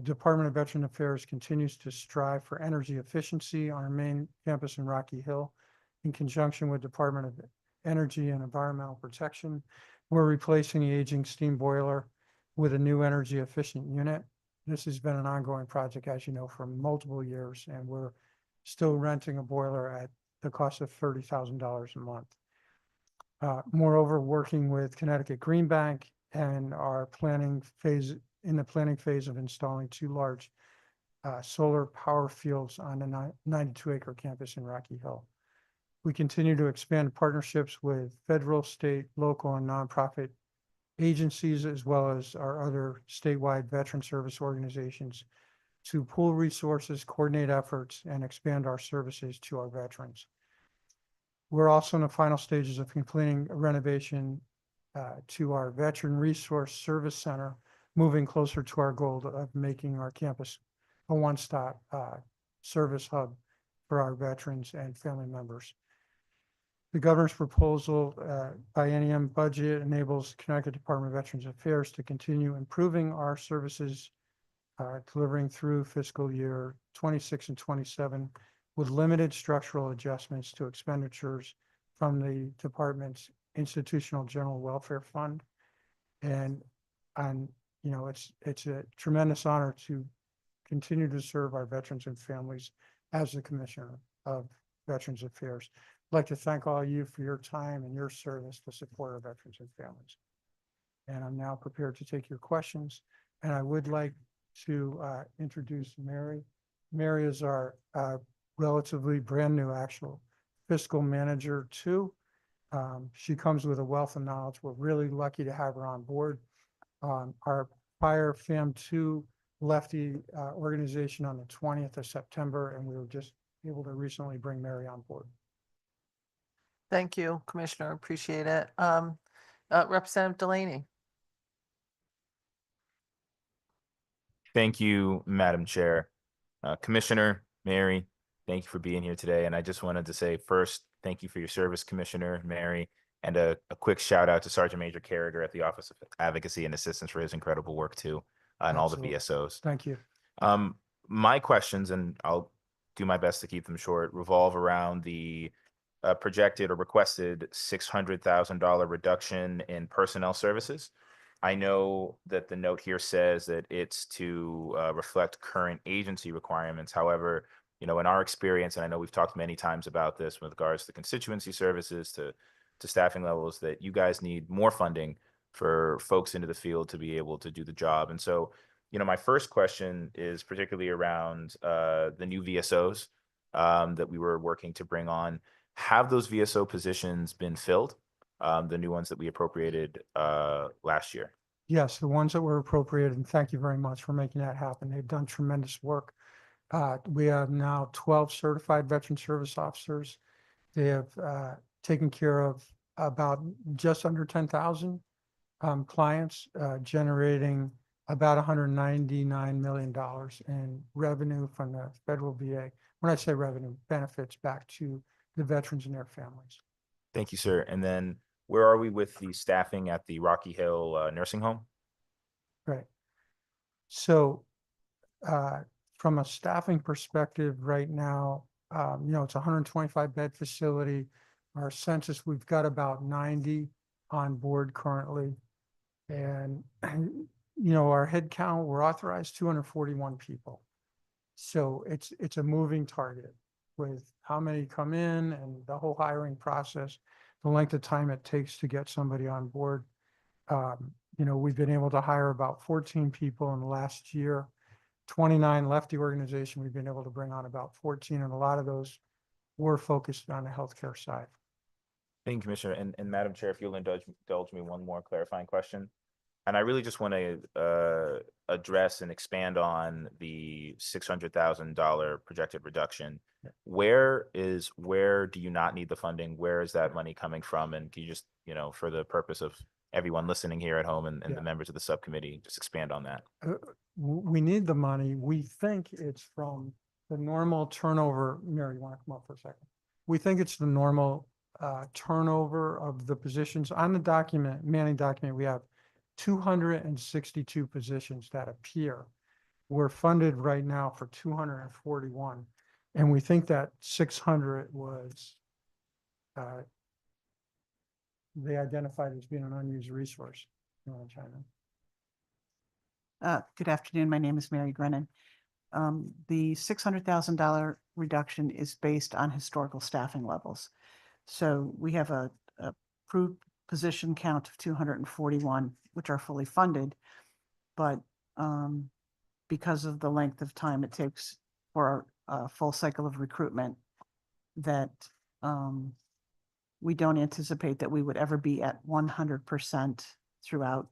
Department of Veteran Affairs continues to strive for energy efficiency on our main campus in Rocky Hill in conjunction with Department of Energy and Environmental Protection. We're replacing the aging steam boiler with a new energy efficient unit. This has been an ongoing project, as you know, for multiple years, and we're still renting a boiler at the cost of $30,000 a month. Moreover, working with Connecticut Green Bank and our planning phase of installing 2 large solar power fields on the 92-acre campus in Rocky Hill. We continue to expand partnerships with federal, state, local, and nonprofit agencies, as well as our other statewide veteran service organizations to pool resources, coordinate efforts, and expand our services to our veterans. We're also in the final stages of completing a renovation to our Veteran Resource Service Center, moving closer to our goal of making our campus a one-stop service hub for our veterans and family members. The governor's proposal biennium budget enables Connecticut Department of Veterans Affairs to continue improving our services, delivering through fiscal year 26 and 27 with limited structural adjustments to expenditures from the department's institutional general welfare fund. And it's a tremendous honor to continue to serve our veterans and families as the Commissioner of Veterans Affairs. I'd like to thank all of you for your time and your service to support our veterans and families. And I'm now prepared to take your questions. And I would like to introduce Mary. Mary is our relatively brand new actual fiscal manager too. She comes with a wealth of knowledge. We're really lucky to have her on board. Our prior FAM2 left the organization on the 20th of September, and we were just able to recently bring Mary on board. Thank you, Commissioner. Appreciate it. Representative Delaney. Thank you, Madam Chair. Commissioner, Mary, thank you for being here today. And I just wanted to say first, thank you for your service, Commissioner, Mary, and a quick shout out to Sergeant Major Carragher at the Office of Advocacy and Assistance for his incredible work too, and all the Absolutely. VSOs. Thank you. My questions, and I'll do my best to keep them short, revolve around the projected or requested $600,000 reduction in personnel services. I know that the note here says that it's to reflect current agency requirements. However, in our experience, and I know we've talked many times about this with regards to constituency services, to staffing levels, that you guys need more funding for folks into the field to be able to do the job. And so, my first question is particularly around the new VSOs that we were working to bring on. Have those VSO positions been filled? The new ones that we appropriated last year? Yes, the ones that were appropriated, and thank you very much for making that happen. They've done tremendous work. We have now 12 certified veteran service officers. They have taken care of about just under 10,000 clients, generating about $199 million in revenue from the federal VA. When I say revenue, benefits back to the veterans and their families. Thank you, sir. And then where are we with the staffing at the Rocky Hill nursing home? Right. So from a staffing perspective right now, it's a 125 bed facility. Our census, we've got about 90 on board currently. And, our head count, we're authorized 241 people. So it's a moving target with how many come in and the whole hiring process, the length of time it takes to get somebody on board. We've been able to hire about 14 people in the last year. 29 left the organization. We've been able to bring on about 14, and a lot of those were focused on the healthcare side. Thank you, Commissioner. And Madam Chair, if you'll indulge me one more clarifying question. And I really just want to address and expand on the $600,000 projected reduction. Where do you not need the funding? Where is that money coming from? And can you just, for the purpose of everyone listening here at home and Yeah. the members of the subcommittee, just expand on that? We need the money. We think it's from the normal turnover. Mary, you want to come up for a second? We think it's the normal turnover of the positions. On the document, Manning document, we have 262 positions that appear. We're funded right now for 241. And we think that 600 was they identified as being an unused resource. You want to chime in? Good afternoon. My name is Mary Grennan. The $600,000 reduction is based on historical staffing levels. So we have a approved position count of 241, which are fully funded. But because of the length of time it takes for a full cycle of recruitment, that we don't anticipate that we would ever be at 100% throughout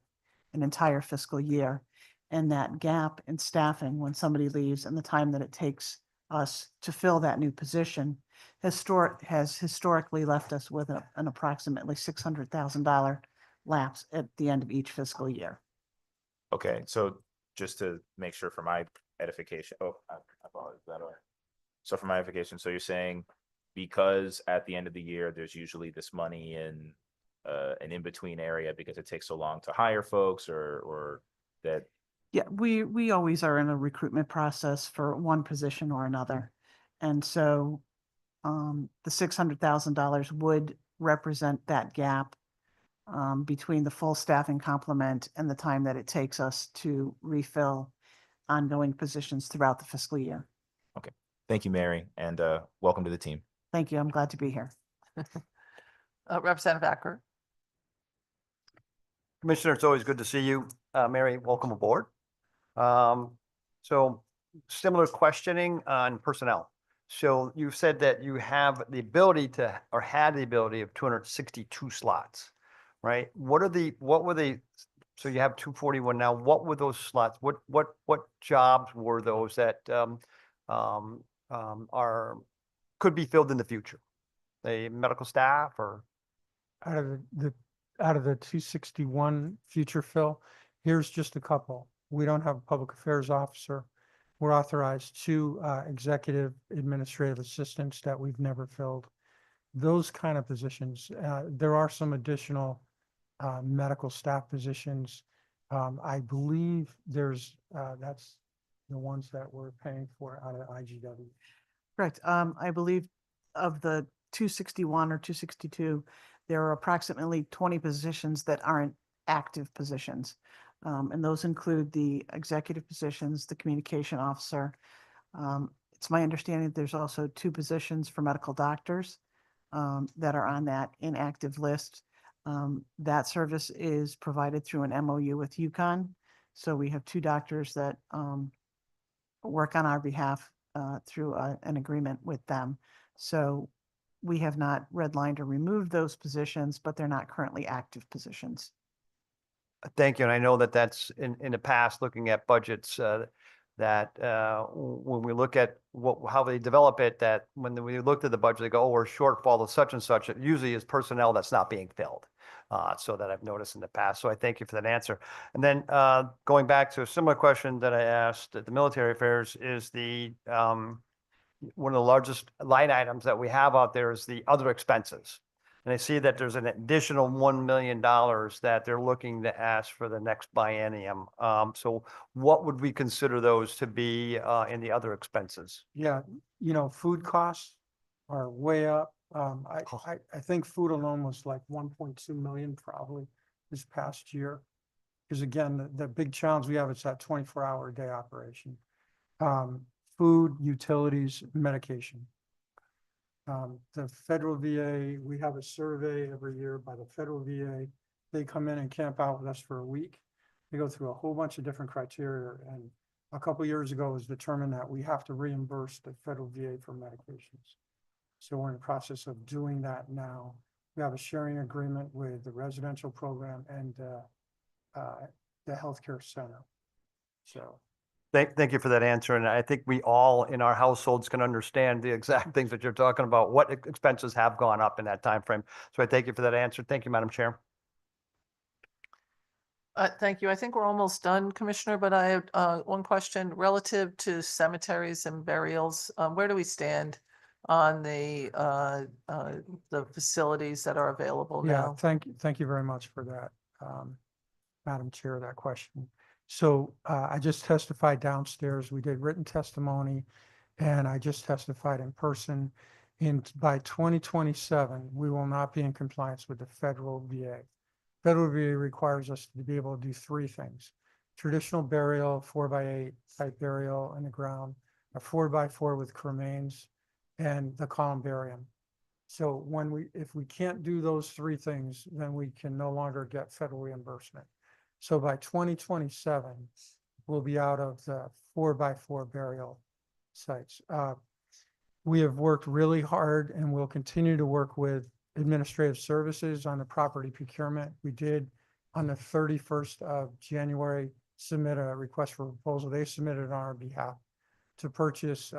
an entire fiscal year. And that gap in staffing when somebody leaves and the time that it takes us to fill that new position has historically left us with an approximately $600,000 lapse at the end of each fiscal year. Okay, so just to make sure for my edification, I apologize, that way. So for my edification, so you're saying because at the end of the year, there's usually this money in an in-between area because it takes so long to hire folks or that. Yeah, we always are in a recruitment process for one position or another. And so the $600,000 would represent that gap between the full staffing complement and the time that it takes us to refill ongoing positions throughout the fiscal year. Okay, thank you, Mary, and welcome to the team. Thank you. I'm glad to be here. Representative Acker. Commissioner, it's always good to see you. Mary, welcome aboard. So similar questioning on personnel. So you said that you have the ability to, or had the ability of 262 slots, right? What were they? So you have 241 now. What were those slots? What jobs were those that could be filled in the future? The medical staff or? Out of the 261 future fill, here's just a couple. We don't have a public affairs officer. We're authorized 2 executive administrative assistants that we've never filled. Those kind of positions. There are some additional medical staff positions. I believe that's the ones that we're paying for out of IGW. Correct. I believe of the 261 or 262, there are approximately 20 positions that aren't active positions. And those include the executive positions, the communication officer. It's my understanding that there's also 2 positions for medical doctors that are on that inactive list. That service is provided through an MOU with UConn. So we have 2 doctors that work on our behalf through an agreement with them. So we have not redlined or removed those positions, but they're not currently active positions. Thank you. And I know that that's in the past, looking at budgets, that when we look at how they develop it, that when we looked at the budget, they go, oh, we're shortfall of such and such. It usually is personnel that's not being filled. So that I've noticed in the past. So I thank you for that answer. And then going back to a similar question that I asked at the military affairs is the one of the largest line items that we have out there is the other expenses. And I see that there's an additional $1 million that they're looking to ask for the next biennium. So what would we consider those to be in the other expenses? Yeah, food costs are way up. I think food alone was like 1.2 million probably this past year. Because again, the big challenge we have is that 24-hour day operation. Food, utilities, medication. The federal VA, we have a survey every year by the federal VA. They come in and camp out with us for a week. They go through a whole bunch of different criteria, and a couple years ago it was determined that we have to reimburse the federal VA for medications. So we're in the process of doing that now. We have a sharing agreement with the residential program and the healthcare center. So. Thank you for that answer. And I think we all in our households can understand the exact things that you're talking about, what expenses have gone up in that time frame. So I thank you for that answer. Thank you, Madam Chair. Thank you. I think we're almost done, Commissioner, but I have one question relative to cemeteries and burials. Where do we stand on the facilities that are available Yeah, now? thank you very much for that, Madam Chair, that question. So I just testified downstairs. We did written testimony, and I just testified in person. By 2027, we will not be in compliance with the federal VA. Federal VA requires us to be able to do three things: traditional burial, 4x8 type burial in the ground, a 4x4 with cremains, and the columbarium. So if we can't do those three things, then we can no longer get federal reimbursement. So by 2027, we'll be out of the 4x4 burial sites. We have worked really hard and will continue to work with administrative services on the property procurement. We did on the 31st of January submit a request for proposal. They submitted on our behalf to purchase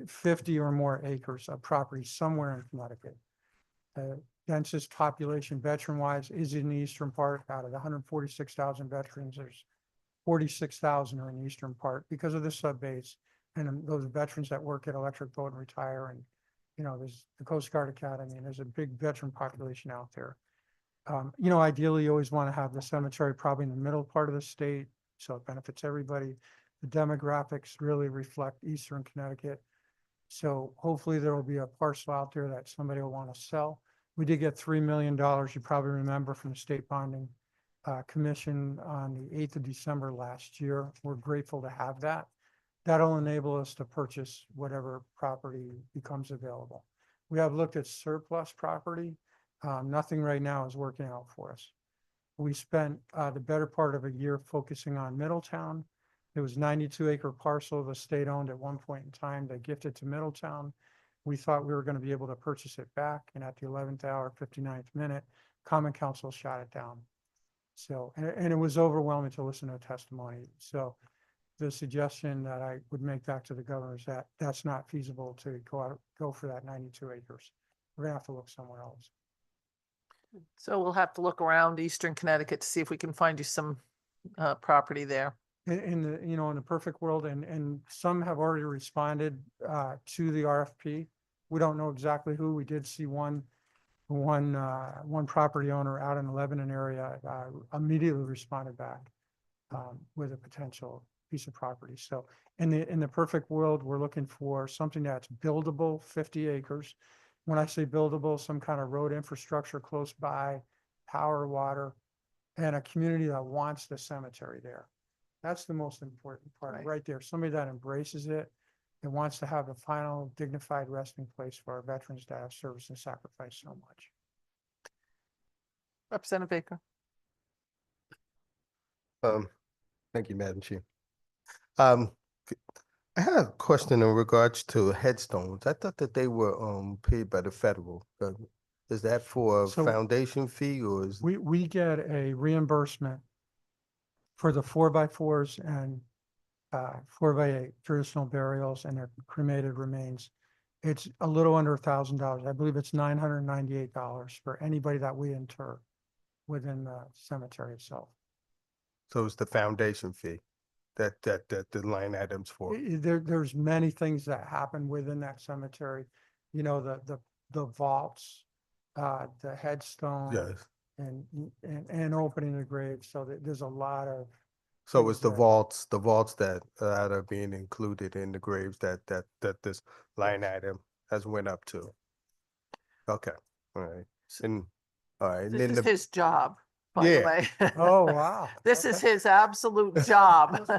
50 or more acres of property somewhere in Connecticut. Densest population veteran-wise is in the eastern part. Out of the 146,000 veterans, there's 46,000 are in the eastern part because of the sub-base and those veterans that work at Electric Boat and retire. And, there's the Coast Guard Academy, and there's a big veteran population out there. Ideally, you always want to have the cemetery probably in the middle part of the state, so it benefits everybody. The demographics really reflect eastern Connecticut. So hopefully there will be a parcel out there that somebody will want to sell. We did get $3 million, you probably remember, from the State Bonding Commission on the 8th of December last year. We're grateful to have that. That'll enable us to purchase whatever property becomes available. We have looked at surplus property. Nothing right now is working out for us. We spent the better part of a year focusing on Middletown. It was 92-acre parcel the state owned at one point in time. They gifted to Middletown. We thought we were going to be able to purchase it back, and at the 11th hour, 59th minute, Common Council shot it down. So, and it was overwhelming to listen to testimony. So the suggestion that I would make back to the governor is that that's not feasible to go for that 92 acres. We're gonna have to look somewhere else. So we'll have to look around eastern Connecticut to see if we can find you some property there. In the perfect world, and some have already responded to the RFP. We don't know exactly who. We did see one property owner out in the Lebanon area immediately responded back with a potential piece of property. So in the perfect world, we're looking for something that's buildable, 50 acres. When I say buildable, some kind of road infrastructure close by, power, water, and a community that wants the cemetery there. That's the most important part right there. Somebody that embraces it and wants to have a final dignified resting place for our veterans that have service and sacrifice so much. Representative Baker. Thank you, Madam Chair. I had a question in regards to headstones. I thought that they were paid by the federal. Is that for a So foundation fee or is? We get a reimbursement for the 4x4s and 4x8 traditional burials and their cremated remains. It's a little under $1,000. I believe it's $998 for anybody that we inter within the cemetery itself. So it's the foundation fee that the line items for. There's many things that happen within that cemetery. You know, the vaults, the headstone. Yes. And opening the grave. So there's a lot of. So things it's the that- vaults that are being included in the graves that this line item has went up to. Okay, all right. And, all right, and This then is the, his job, by the Yeah. way. Oh, wow. This is Okay. his absolute job.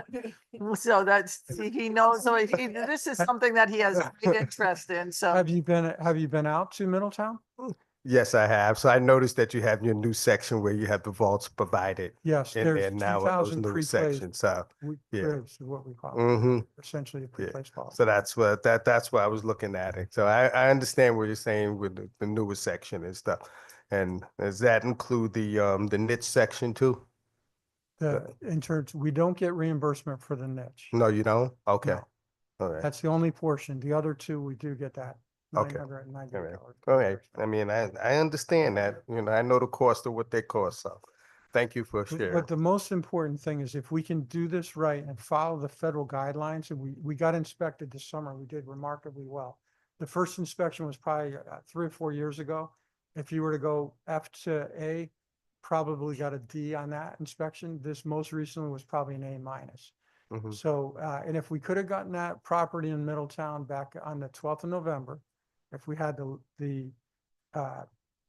So that's, he knows, so this is something that he has great interest in, so. Have you been out to Middletown? yes, I have. So I noticed that you have your new section where you have the vaults provided Yes, in there there's now in those 2,000 new pre-placed sections. So, yeah. graves is what we call it, mm-hmm. essentially a pre-placed vault. So that's what I was looking at it. So I understand what you're saying with the newest section and stuff. And does that include the niche section too? In terms, we don't get reimbursement for the niche. No, you don't? Okay. No. All right. That's the only portion. The other two, we do get that Okay. $998. All right. I mean, I understand that, you know, I know the cost of what they cost. So thank you for But sharing. the most important thing is if we can do this right and follow the federal guidelines, and we got inspected this summer, we did remarkably well. The first inspection was probably 3 or 4 years ago. If you were to go F to A, probably got a D on that inspection. This most recently was probably an A minus. Mhm. So, and if we could have gotten that property in Middletown back on the 12th of November, if we had the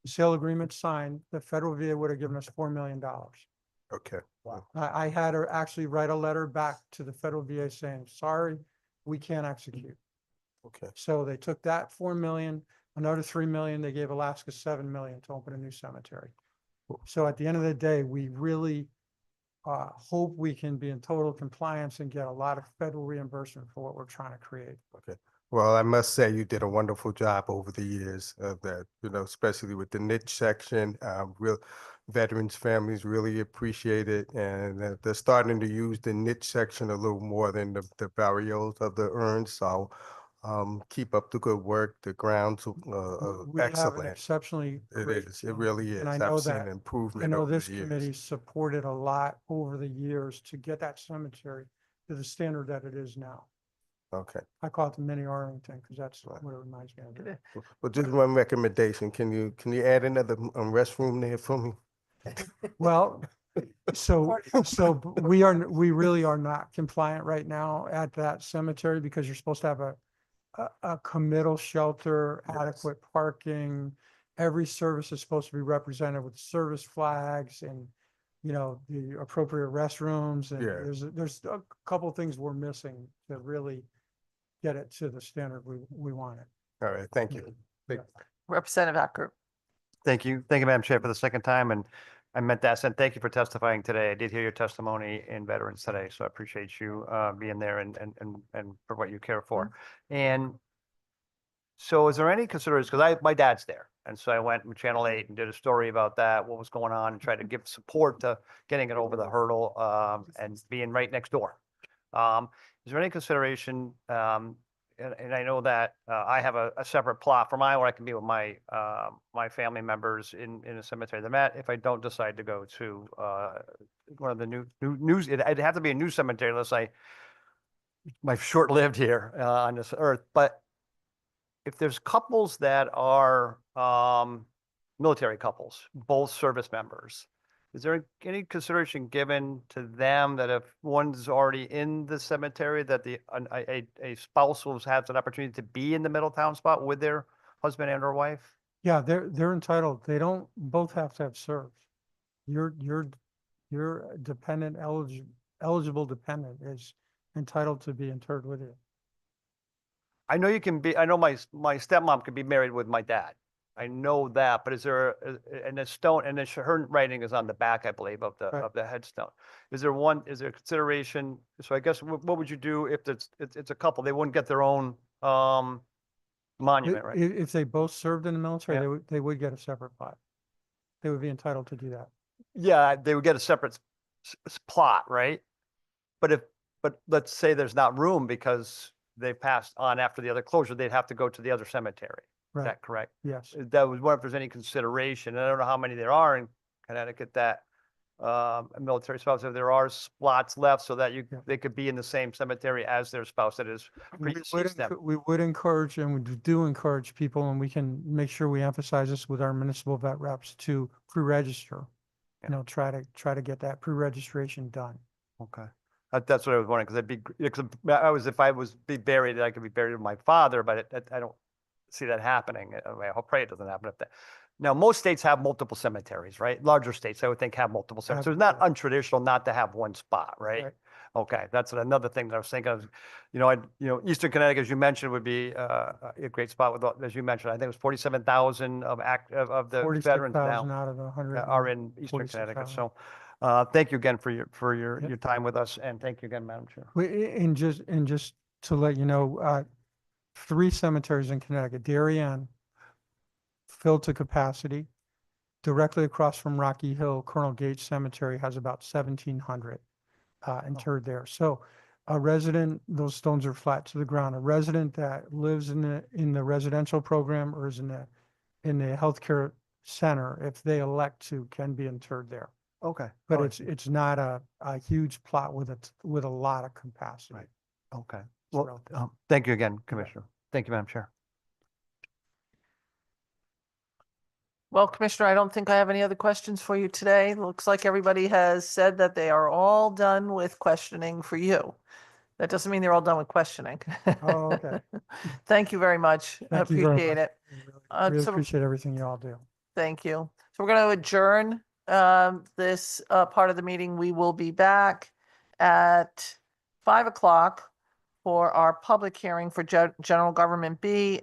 sale agreement signed, the federal VA would have given us $4 million. Okay. I had her actually write a letter back to the federal VA saying, sorry, we can't execute. Okay. So they took that 4 million, another 3 million, they gave Alaska 7 million to open a new cemetery. So at the end of the day, we really hope we can be in total compliance and get a lot of federal reimbursement for what we're trying to create. Okay. Well, I must say you did a wonderful job over the years of that, you know, especially with the niche section. Real veterans families really appreciate it, and they're starting to use the niche section a little more than the burials of the urns. So keep up the good work. The grounds We have an excellent. exceptionally It great is. It team. really is. And I know I've seen that, improvement I know over this the years. committee supported a lot over the years to get that cemetery to the standard that it is now. Okay. I call it the mini Arlington because that's Right. what it reminds me of. Yeah. Well, just one recommendation. Can you add another restroom there for me? Well, so we really are not compliant right now at that cemetery because you're supposed to have a committal shelter, Yes. adequate parking. Every service is supposed to be represented with service flags and, you know, the appropriate restrooms. And Yeah. there's a couple of things we're missing to really get it to the standard we want it. All right. Thank you. Representative Acker. Thank you. Thank you, Madam Chair, for the second time. And I meant that, and thank you for testifying today. I did hear your testimony in Veterans today, so I appreciate you being there and for what you care for. And so is there any consideration, because my dad's there, and so I went with Channel 8 and did a story about that, what was going on, and tried to give support to getting it over the hurdle and being right next door. Is there any consideration, and I know that I have a separate plot for mine where I can be with my my family members in a cemetery that met if I don't decide to go to one of the news, it'd have to be a new cemetery unless my short-lived here on this earth. But if there's couples that are military couples, both service members, is there any consideration given to them that if one's already in the cemetery, that a spouse will have an opportunity to be in the Middletown spot with their husband and or wife? Yeah, they're entitled. They don't both have to have served. Your dependent eligible dependent is entitled to be interred with you. I know you can be, I know my stepmom could be married with my dad. I know that, but is there, and the stone, and then her writing is on the back, I believe, of Right. the headstone. Is there consideration? So I guess what would you do if it's a couple? They wouldn't get their own monument, right? If they both served in the military, Yeah. they would get a separate plot. They would be entitled to do that. Yeah, they would get a separate plot, right? But but let's say there's not room because they passed on after the other closure, they'd have to go to the other cemetery. Is Right. that correct? Yes. That was wondering if there's any consideration, and I don't know how many there are in Connecticut that military spouse, if there are slots left so that Yeah. they could be in the same cemetery as their spouse that is predeceased them. We would encourage and we do encourage people, and we can make sure we emphasize this with our municipal vet reps to pre-register. Yeah. You know, try to get that pre-registration done. Okay. That's what I was wondering, because if I was be buried, I could be buried with my father, but I don't see that happening. I hope, pray it doesn't happen if that. Now, most states have multiple cemeteries, right? Larger states, I would think, have multiple cemeteries. It's not untraditional not to have one spot, right? Right. Okay, that's another thing that I was thinking of. Eastern Connecticut, as you mentioned, would be a great spot with, as you mentioned, I think it was 47,000 of the veterans 46,000 now out of the 100. are in Eastern Connecticut. 46,000. So thank you again for your Yep. time with us, and thank you again, Madam Chair. And just to let you know, 3 cemeteries in Connecticut, Darien, filled to capacity. Directly across from Rocky Hill, Colonel Gates Cemetery has about 1,700 interred there. So a resident, those stones are flat to the ground. A resident that lives in the residential program or is in the healthcare center, if they elect to, can be interred there. Okay. But all right, it's not a huge plot with a lot of capacity. Right. Okay. It's Well, relative. thank you again, Commissioner. Thank you, Madam Chair. Well, Commissioner, I don't think I have any other questions for you today. Looks like everybody has said that they are all done with questioning for you. That doesn't mean they're all done with questioning. Oh, okay. Thank you very much. I Thank you very appreciate much. it. Really So- appreciate everything you all do. Thank you. So we're going to adjourn this part of the meeting. We will be back at 5 o'clock for our public hearing for General Government B